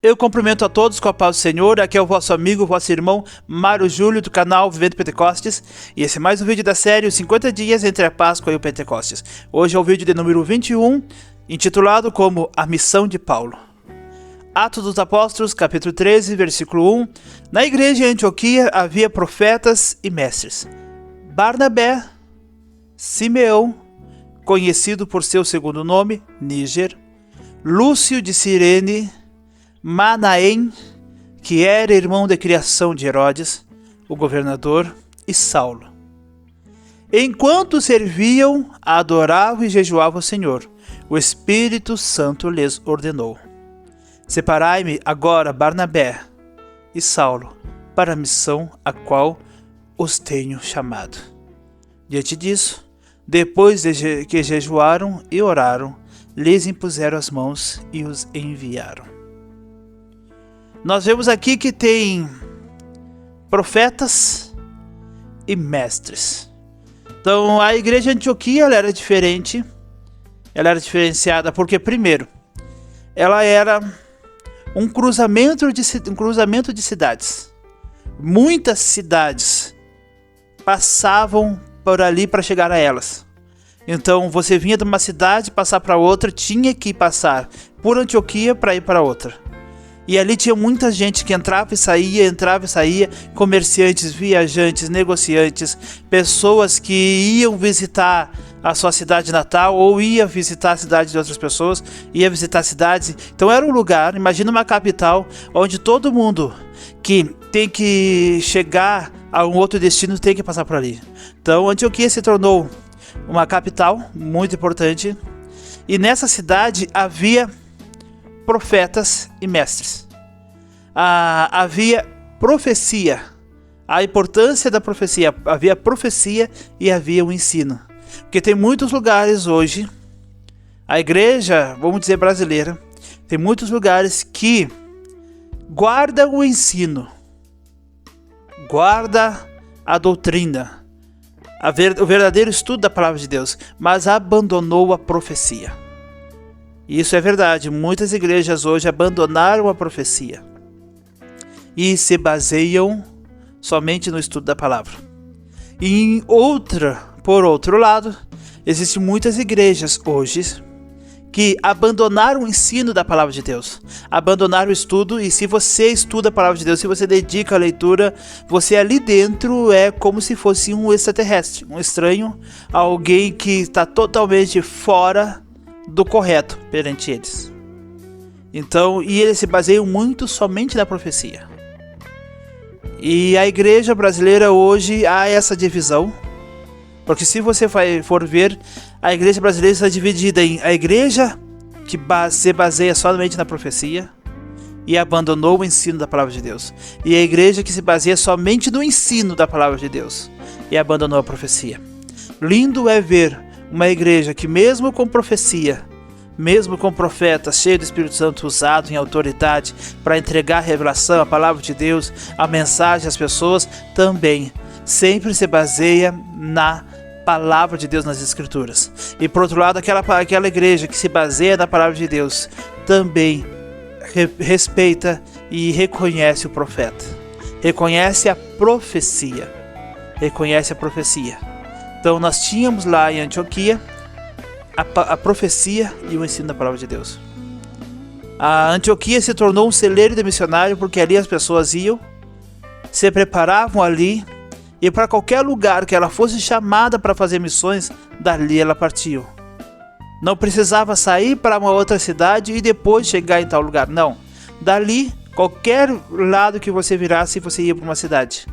Eu cumprimento a todos com a paz do Senhor. Aqui é o vosso amigo, vosso irmão Mário Júlio, do canal Vivendo Pentecostes. E esse é mais um vídeo da série Os 50 Dias entre a Páscoa e o Pentecostes. Hoje é o vídeo de número 21, intitulado como A Missão de Paulo. Atos dos Apóstolos, capítulo 13, versículo 1. Na igreja em Antioquia havia profetas e mestres. Barnabé, Simeão, conhecido por seu segundo nome, Níger, Lúcio de Cirene, Manaém, que era irmão de criação de Herodes, o governador, e Saulo. Enquanto serviam, adoravam e jejuavam ao Senhor, o Espírito Santo lhes ordenou: Separai-me agora Barnabé e Saulo para a missão a qual os tenho chamado. Diante disso, depois de que jejuaram e oraram, lhes impuseram as mãos e os enviaram. Nós vemos aqui que tem profetas e mestres. Então a igreja de Antioquia ela era diferente, ela era diferenciada porque, primeiro, ela era um cruzamento de cidades. Muitas cidades passavam por ali para chegar a elas. Então você vinha de uma cidade passar para outra, tinha que passar por Antioquia para ir para outra. E ali tinha muita gente que entrava e saía, comerciantes, viajantes, negociantes, pessoas que iam visitar a sua cidade natal ou ia visitar a cidade de outras pessoas, ia visitar cidades. Então era um lugar, imagina uma capital, onde todo mundo que tem que chegar a um outro destino tem que passar por ali. Então Antioquia se tornou uma capital muito importante, e nessa cidade havia profetas e mestres. Havia profecia, a importância da profecia, havia profecia e havia o ensino. Porque tem muitos lugares hoje, a igreja, vamos dizer brasileira, tem muitos lugares que guardam o ensino, guarda a doutrina, o verdadeiro estudo da palavra de Deus, mas abandonou a profecia. E isso é verdade, muitas igrejas hoje abandonaram a profecia e se baseiam somente no estudo da palavra. E por outro lado, existem muitas igrejas hoje que abandonaram o ensino da palavra de Deus, abandonaram o estudo. E se você estuda a palavra de Deus, se você dedica a leitura, você ali dentro é como se fosse um extraterrestre, um estranho, alguém que está totalmente fora do correto perante eles. Então, e eles se baseiam muito somente na profecia. E a igreja brasileira hoje há essa divisão, porque se você for ver, a igreja brasileira está dividida em a igreja que se baseia somente na profecia e abandonou o ensino da palavra de Deus, e a igreja que se baseia somente no ensino da palavra de Deus e abandonou a profecia. Lindo é ver uma igreja que, mesmo com profecia, mesmo com profetas, cheio do Espírito Santo, usado em autoridade para entregar a revelação, a palavra de Deus, a mensagem às pessoas, também sempre se baseia na palavra de Deus, nas Escrituras. E por outro lado, aquela igreja que se baseia na palavra de Deus também respeita e reconhece o profeta, reconhece a profecia. Então nós tínhamos lá em Antioquia a profecia e o ensino da palavra de Deus. A Antioquia se tornou um celeiro de missionário, porque ali as pessoas iam, se preparavam ali, e para qualquer lugar que ela fosse chamada para fazer missões, dali ela partiu. Não precisava sair para uma outra cidade e depois chegar em tal lugar, não. Dali, qualquer lado que você virasse, você ia para uma cidade.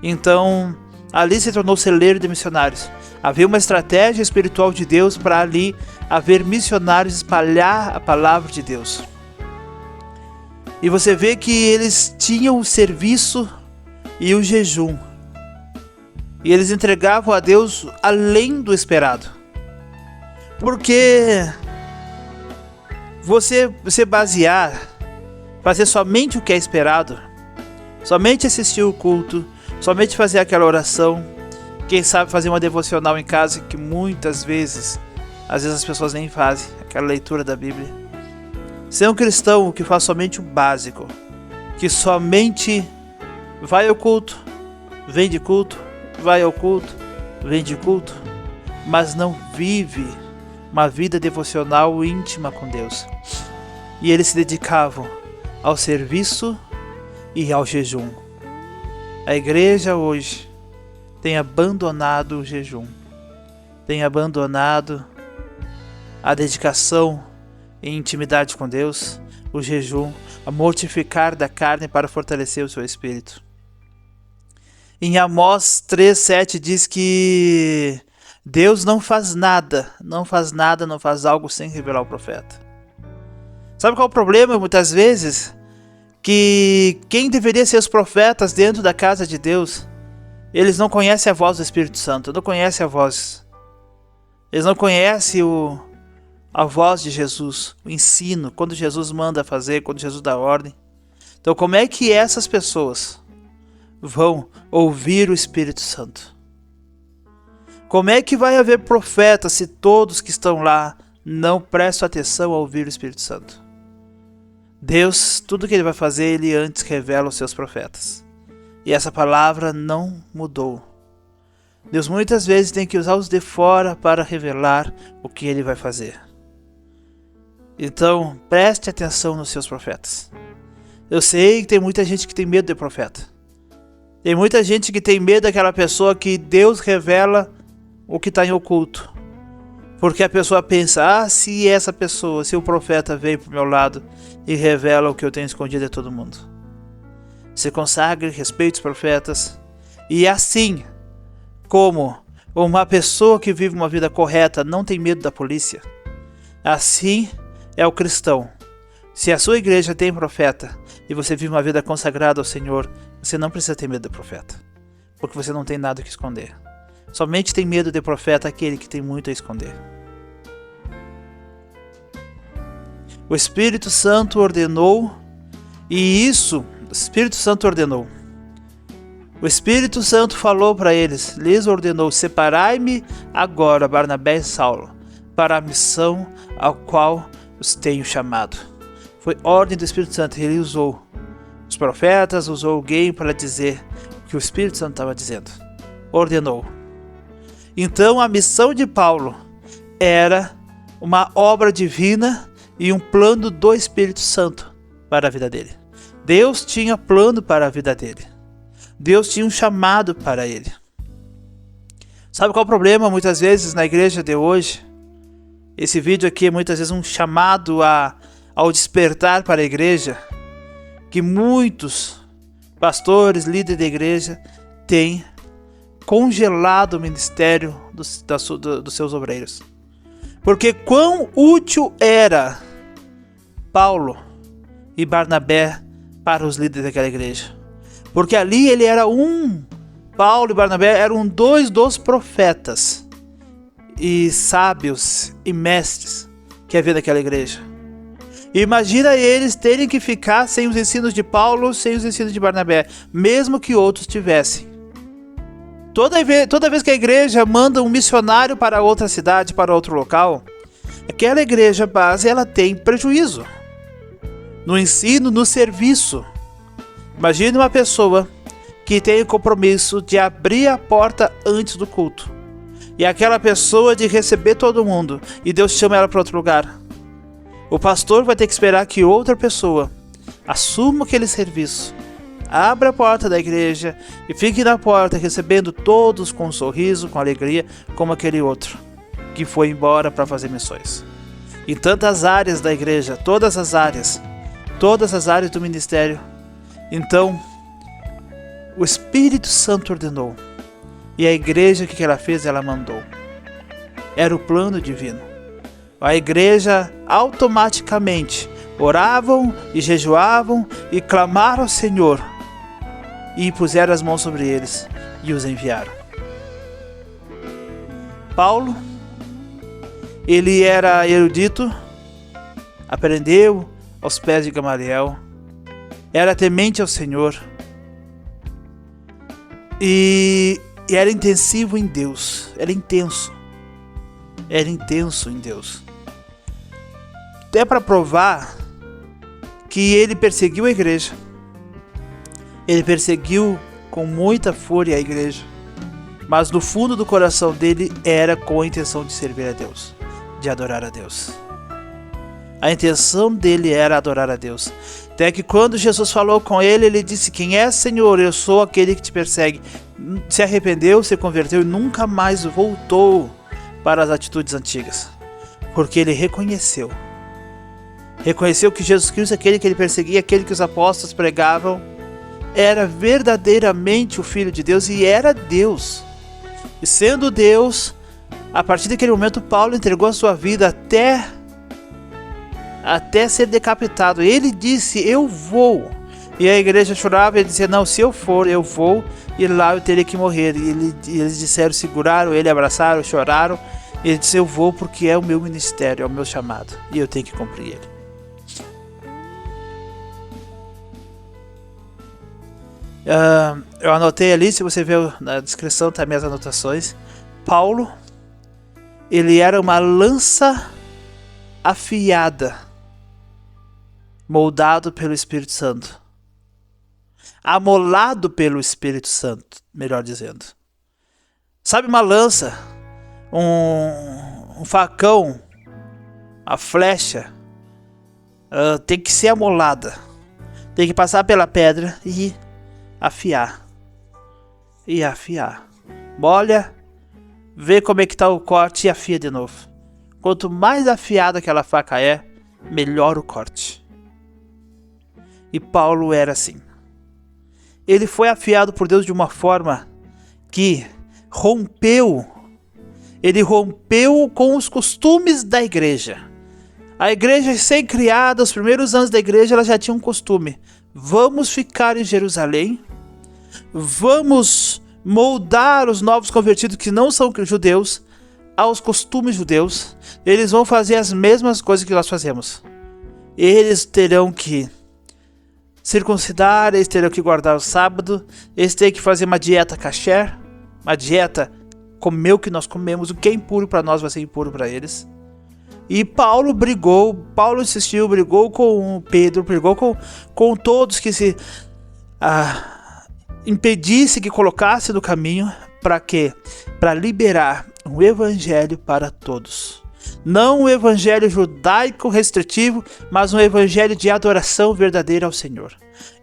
Então, ali se tornou celeiro de missionários. Havia uma estratégia espiritual de Deus para ali haver missionários, espalhar a palavra de Deus. E você vê que eles tinham o serviço e o jejum. E eles entregavam a Deus além do esperado. Porque você se basear, fazer somente o que é esperado, somente assistir o culto, somente fazer aquela oração, quem sabe fazer uma devocional em casa, que muitas vezes, às vezes as pessoas nem fazem, aquela leitura da Bíblia. Ser um cristão que faz somente o básico, que somente vai ao culto, vem de culto, vai ao culto, vem de culto, mas não vive uma vida devocional íntima com Deus. E eles se dedicavam ao serviço e ao jejum. A igreja hoje tem abandonado o jejum, tem abandonado a dedicação e intimidade com Deus, o jejum, a mortificar da carne para fortalecer o seu espírito. Em Amós 3:7 diz que Deus não faz nada, não faz algo sem revelar o profeta. Sabe qual é o problema muitas vezes? Que quem deveria ser os profetas dentro da casa de Deus, eles não conhecem a voz do Espírito Santo, não conhecem a voz. Eles não conhecem a voz de Jesus, o ensino, quando Jesus manda fazer, quando Jesus dá ordem. Então como é que essas pessoas vão ouvir o Espírito Santo? Como é que vai haver profeta se todos que estão lá não prestam atenção a ouvir o Espírito Santo? Deus, tudo que Ele vai fazer, Ele antes revela aos seus profetas. E essa palavra não mudou. Deus muitas vezes tem que usar os de fora para revelar o que Ele vai fazer. Então, preste atenção nos seus profetas. Eu sei que tem muita gente que tem medo de profeta. Tem muita gente que tem medo daquela pessoa que Deus revela o que está em oculto. Porque a pessoa pensa, se essa pessoa, se o profeta veio para o meu lado e revela o que eu tenho escondido de todo mundo. Se consagre, respeite os profetas. E assim como uma pessoa que vive uma vida correta não tem medo da polícia, assim é o cristão. Se a sua igreja tem profeta e você vive uma vida consagrada ao Senhor, você não precisa ter medo do profeta, porque você não tem nada que esconder. Somente tem medo de profeta aquele que tem muito a esconder. O Espírito Santo ordenou, e isso, o Espírito Santo ordenou. O Espírito Santo falou para eles, lhes ordenou: separai-me agora, Barnabé e Saulo, para a missão ao qual os tenho chamado. Foi ordem do Espírito Santo, ele usou os profetas, usou alguém para dizer o que o Espírito Santo estava dizendo. Ordenou. Então a missão de Paulo era uma obra divina e um plano do Espírito Santo para a vida dele. Deus tinha plano para a vida dele. Deus tinha um chamado para ele. Sabe qual é o problema muitas vezes na igreja de hoje? Esse vídeo aqui é muitas vezes um chamado ao despertar para a igreja, que muitos pastores, líderes da igreja têm congelado o ministério dos seus obreiros. Porque quão útil era Paulo e Barnabé para os líderes daquela igreja. Porque ali ele era Paulo e Barnabé eram dois dos profetas e sábios e mestres que havia naquela igreja. E imagina eles terem que ficar sem os ensinos de Paulo, sem os ensinos de Barnabé, mesmo que outros tivessem. Toda vez que a igreja manda um missionário para outra cidade, para outro local, aquela igreja base ela tem prejuízo no ensino, no serviço. Imagine uma pessoa que tem o compromisso de abrir a porta antes do culto, e aquela pessoa de receber todo mundo, e Deus chama ela para outro lugar. O pastor vai ter que esperar que outra pessoa assuma aquele serviço, abra a porta da igreja e fique na porta recebendo todos com um sorriso, com alegria, como aquele outro que foi embora para fazer missões. Em tantas áreas da igreja, todas as áreas do ministério. Então, o Espírito Santo ordenou, e a igreja, o que ela fez? Ela mandou. Era o plano divino. A igreja automaticamente oravam e jejuavam e clamaram ao Senhor, e puseram as mãos sobre eles e os enviaram. Paulo, ele era erudito, aprendeu aos pés de Gamaliel, era temente ao Senhor e era intensivo em Deus, era intenso em Deus. Até para provar que ele perseguiu a igreja. Ele perseguiu com muita fúria a igreja. Mas no fundo do coração dele era com a intenção de servir a Deus, de adorar a Deus. A intenção dele era adorar a Deus. Até que quando Jesus falou com ele, ele disse: quem é Senhor? Eu sou aquele que te persegue. Se arrependeu, se converteu e nunca mais voltou para as atitudes antigas. Porque ele reconheceu que Jesus Cristo, aquele que ele perseguia, aquele que os apóstolos pregavam, era verdadeiramente o Filho de Deus e era Deus. E sendo Deus, a partir daquele momento Paulo entregou a sua vida até ser decapitado. Ele disse: eu vou. E a igreja chorava e ele dizia: não, se eu for, eu vou, e lá eu teria que morrer. E eles disseram, seguraram ele, abraçaram, choraram. E ele disse: eu vou porque é o meu ministério, é o meu chamado, e eu tenho que cumprir ele. Eu anotei ali, se você ver na descrição, tá minhas anotações. Paulo, ele era uma lança afiada, moldado pelo Espírito Santo, amolado pelo Espírito Santo, melhor dizendo. Sabe uma lança, um facão, a flecha, tem que ser amolada, tem que passar pela pedra e afiar. Molha, vê como é que está o corte e afia de novo. Quanto mais afiada aquela faca é, melhor o corte. E Paulo era assim. Ele foi afiado por Deus de uma forma que ele rompeu com os costumes da igreja. A igreja recém-criada, os primeiros anos da igreja, ela já tinha um costume: vamos ficar em Jerusalém, vamos moldar os novos convertidos que não são judeus aos costumes judeus. Eles vão fazer as mesmas coisas que nós fazemos. Eles terão que circuncidar, eles terão que guardar o sábado, eles terão que fazer uma dieta kasher, uma dieta comer o que nós comemos, o que é impuro para nós vai ser impuro para eles. E Paulo insistiu, brigou com Pedro, brigou com todos que se impedisse, que colocasse no caminho. Para quê? Para liberar um evangelho para todos. Não um evangelho judaico restritivo, mas um evangelho de adoração verdadeira ao Senhor.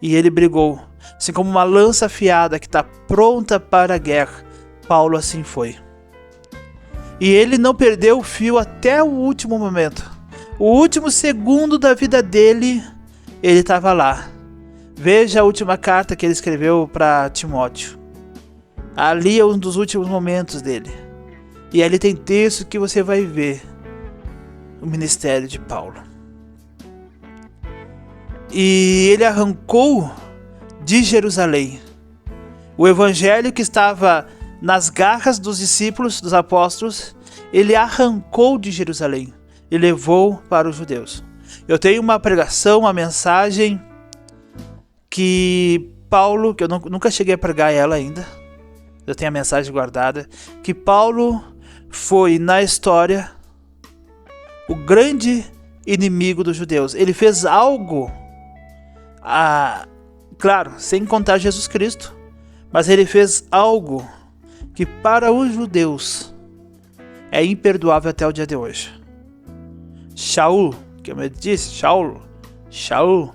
E ele brigou, assim como uma lança afiada que está pronta para a guerra. Paulo assim foi. E ele não perdeu o fio até o último momento. O último segundo da vida dele, ele estava lá. Veja a última carta que ele escreveu para Timóteo. Ali é um dos últimos momentos dele. E ali tem texto que você vai ver o ministério de Paulo. E ele arrancou de Jerusalém o evangelho que estava nas garras dos discípulos, dos apóstolos. Ele arrancou de Jerusalém e levou para os judeus. Eu tenho uma pregação, uma mensagem que Paulo, que eu nunca cheguei a pregar ela ainda, eu tenho a mensagem guardada, que Paulo foi na história o grande inimigo dos judeus. Ele fez algo, claro, sem contar Jesus Cristo, mas ele fez algo que para os judeus é imperdoável até o dia de hoje. Shaul, que eu me disse, Shaul,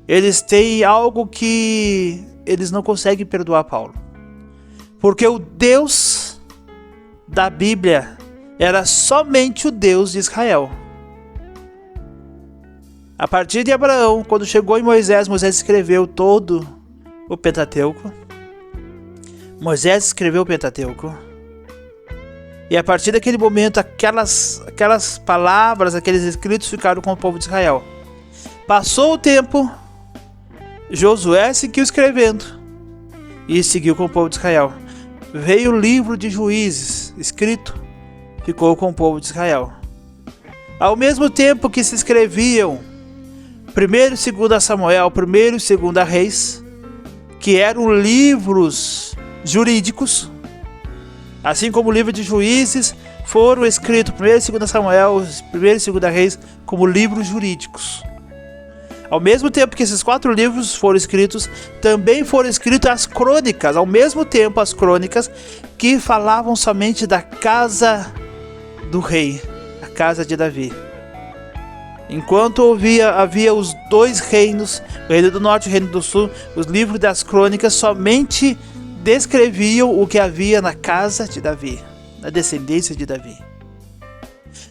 eles têm algo que eles não conseguem perdoar Paulo. Porque o Deus da Bíblia era somente o Deus de Israel. A partir de Abraão, quando chegou em Moisés escreveu todo o Pentateuco. Moisés escreveu o Pentateuco. E a partir daquele momento, aquelas palavras, aqueles escritos ficaram com o povo de Israel. Passou o tempo, Josué seguiu escrevendo e seguiu com o povo de Israel. Veio o livro de Juízes, escrito, ficou com o povo de Israel. Ao mesmo tempo que se escreviam 1º e 2 Samuel, 1º e 2 Reis, que eram livros jurídicos, assim como o livro de Juízes foram escritos 1º e 2 Samuel, 1º e 2 Reis como livros jurídicos. Ao mesmo tempo que esses 4 livros foram escritos, também foram escritas as crônicas, ao mesmo tempo as crônicas que falavam somente da casa do rei, a casa de Davi. Enquanto havia os 2 reinos, o reino do norte e o reino do sul, os livros das crônicas somente descreviam o que havia na casa de Davi, na descendência de Davi.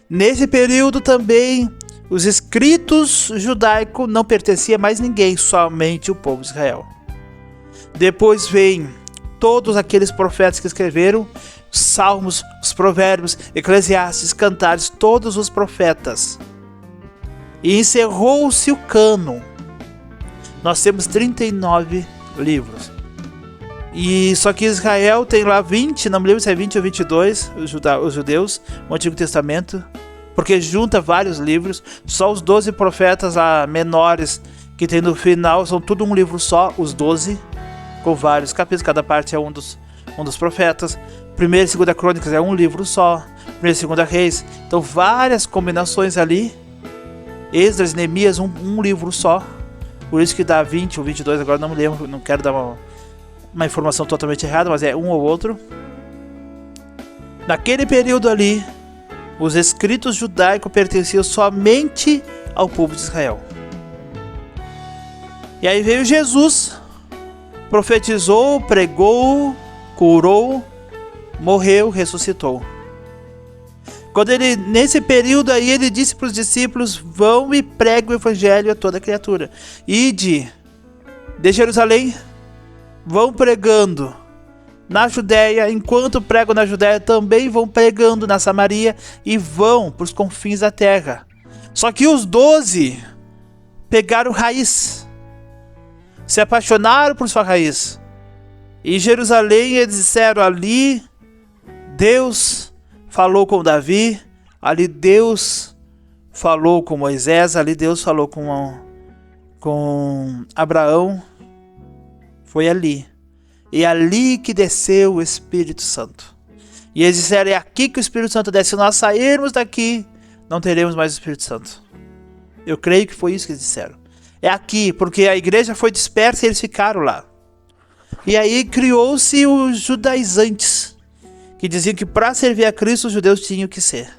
Nesse período também, os escritos judaicos não pertenciam a mais ninguém, somente o povo de Israel. Depois vem todos aqueles profetas que escreveram os Salmos, os Provérbios, Eclesiastes, Cantares, todos os profetas. E encerrou-se o cânon. Nós temos 39 livros. E só que Israel tem lá 20, não me lembro se é 20 ou 22, os judeus, o Antigo Testamento, porque junta vários livros. Só os 12 profetas lá menores que tem no final são tudo um livro só, os 12, com vários capítulos, cada parte é um dos profetas. 1ª e 2ª Crônicas é um livro só, 1ª e 2ª Reis, então várias combinações ali. Esdras e Neemias, um livro só, por isso que dá 20 ou 22, agora não me lembro, não quero dar uma informação totalmente errada, mas é um ou outro. Naquele período ali, os escritos judaicos pertenciam somente ao povo de Israel. E aí veio Jesus, profetizou, pregou, curou, morreu, ressuscitou. Quando ele, nesse período aí, ele disse para os discípulos: vão e preguem o evangelho a toda criatura. Ide de Jerusalém, vão pregando na Judéia, enquanto pregam na Judéia, também vão pregando na Samaria e vão para os confins da terra. Só que os 12 pegaram raiz, se apaixonaram por sua raiz. Em Jerusalém eles disseram: ali Deus falou com Davi, ali Deus falou com Moisés, ali Deus falou com Abraão. Foi ali. E ali que desceu o Espírito Santo. E eles disseram: é aqui que o Espírito Santo desce. Se nós sairmos daqui, não teremos mais o Espírito Santo. Eu creio que foi isso que eles disseram. É aqui, porque a igreja foi dispersa e eles ficaram lá. E aí criou-se os judaizantes, que diziam que para servir a Cristo os judeus tinham que ser.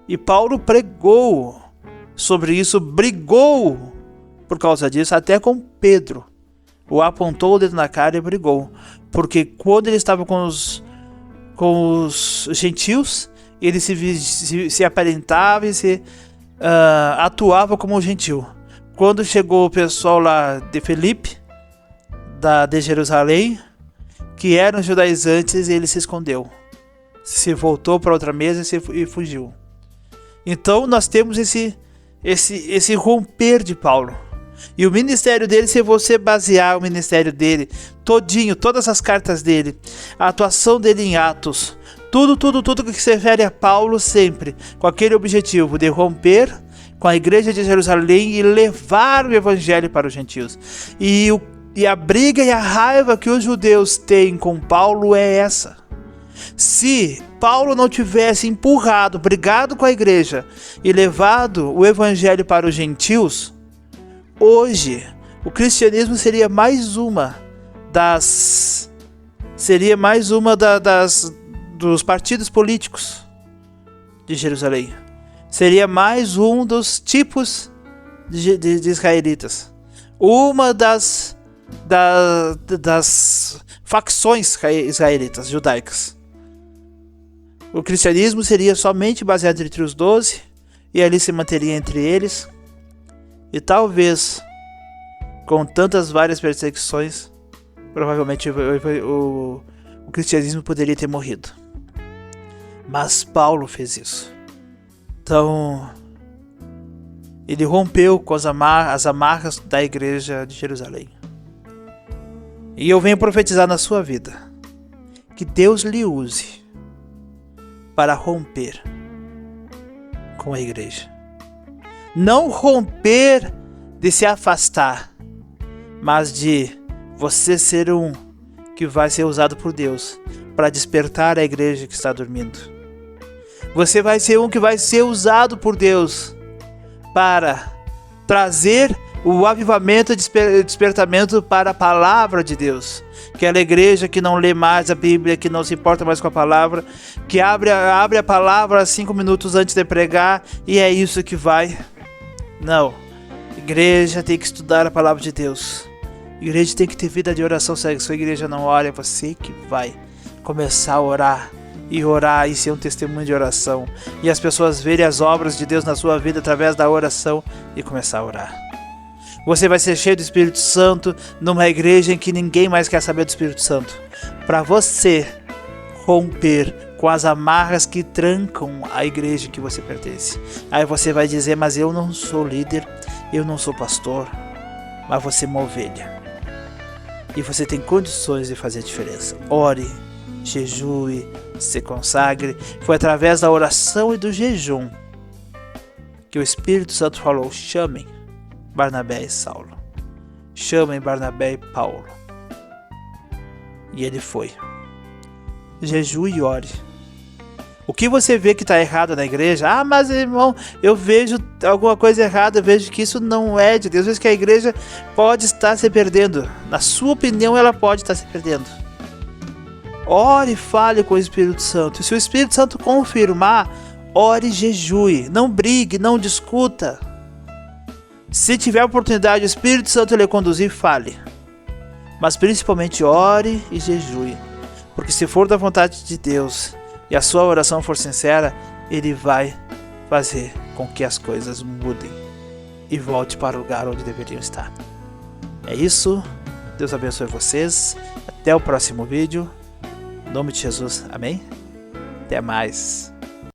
E Paulo pregou sobre isso, brigou por causa disso, até com Pedro. O apontou o dedo na cara e brigou. Porque quando ele estava com os gentios, ele se aparentava e se atuava como um gentil. Quando chegou o pessoal lá de Filipe, de Jerusalém, que eram judaizantes, ele se escondeu. Se voltou para outra mesa e fugiu. Então nós temos esse romper de Paulo. E o ministério dele, se você basear o ministério dele todinho, todas as cartas dele, a atuação dele em Atos, tudo que se refere a Paulo, sempre com aquele objetivo de romper com a igreja de Jerusalém e levar o evangelho para os gentios. E a briga e a raiva que os judeus têm com Paulo é essa. Se Paulo não tivesse empurrado, brigado com a igreja e levado o evangelho para os gentios, hoje o cristianismo seria mais uma dos partidos políticos de Jerusalém. Seria mais um dos tipos de israelitas. Uma das facções israelitas, judaicas. O cristianismo seria somente baseado entre os 12 e ali se manteria entre eles. E talvez, com tantas várias perseguições, provavelmente o cristianismo poderia ter morrido. Mas Paulo fez isso. Então, ele rompeu com as amarras da igreja de Jerusalém. E eu venho profetizar na sua vida que Deus lhe use para romper com a igreja. Não romper de se afastar, mas de você ser um que vai ser usado por Deus para despertar a igreja que está dormindo. Você vai ser um que vai ser usado por Deus para trazer o avivamento e despertamento para a palavra de Deus. Aquela igreja que não lê mais a Bíblia, que não se importa mais com a palavra, que abre a palavra 5 minutos antes de pregar e é isso que vai. Não. Igreja tem que estudar a palavra de Deus. Igreja tem que ter vida de oração. Se a sua igreja não ora, é você que vai começar a orar e ser um testemunho de oração. E as pessoas verem as obras de Deus na sua vida através da oração e começar a orar. Você vai ser cheio do Espírito Santo numa igreja em que ninguém mais quer saber do Espírito Santo. Para você romper com as amarras que trancam a igreja em que você pertence. Aí você vai dizer, mas eu não sou líder, eu não sou pastor, mas você é uma ovelha. E você tem condições de fazer a diferença. Ore, jejue, se consagre. Foi através da oração e do jejum que o Espírito Santo falou, chamem Barnabé e Saulo. Chamem Barnabé e Paulo. E ele foi. Jejue e ore. O que você vê que está errado na igreja? Ah, mas irmão, eu vejo alguma coisa errada, eu vejo que isso não é de Deus, eu vejo que a igreja pode estar se perdendo. Na sua opinião, ela pode estar se perdendo. Ore e fale com o Espírito Santo. E se o Espírito Santo confirmar, ore e jejue. Não brigue, não discuta. Se tiver oportunidade, o Espírito Santo lhe conduzir, fale. Mas principalmente ore e jejue. Porque se for da vontade de Deus e a sua oração for sincera, Ele vai fazer com que as coisas mudem e volte para o lugar onde deveriam estar. É isso. Deus abençoe vocês. Até o próximo vídeo. Em nome de Jesus. Amém? Até mais.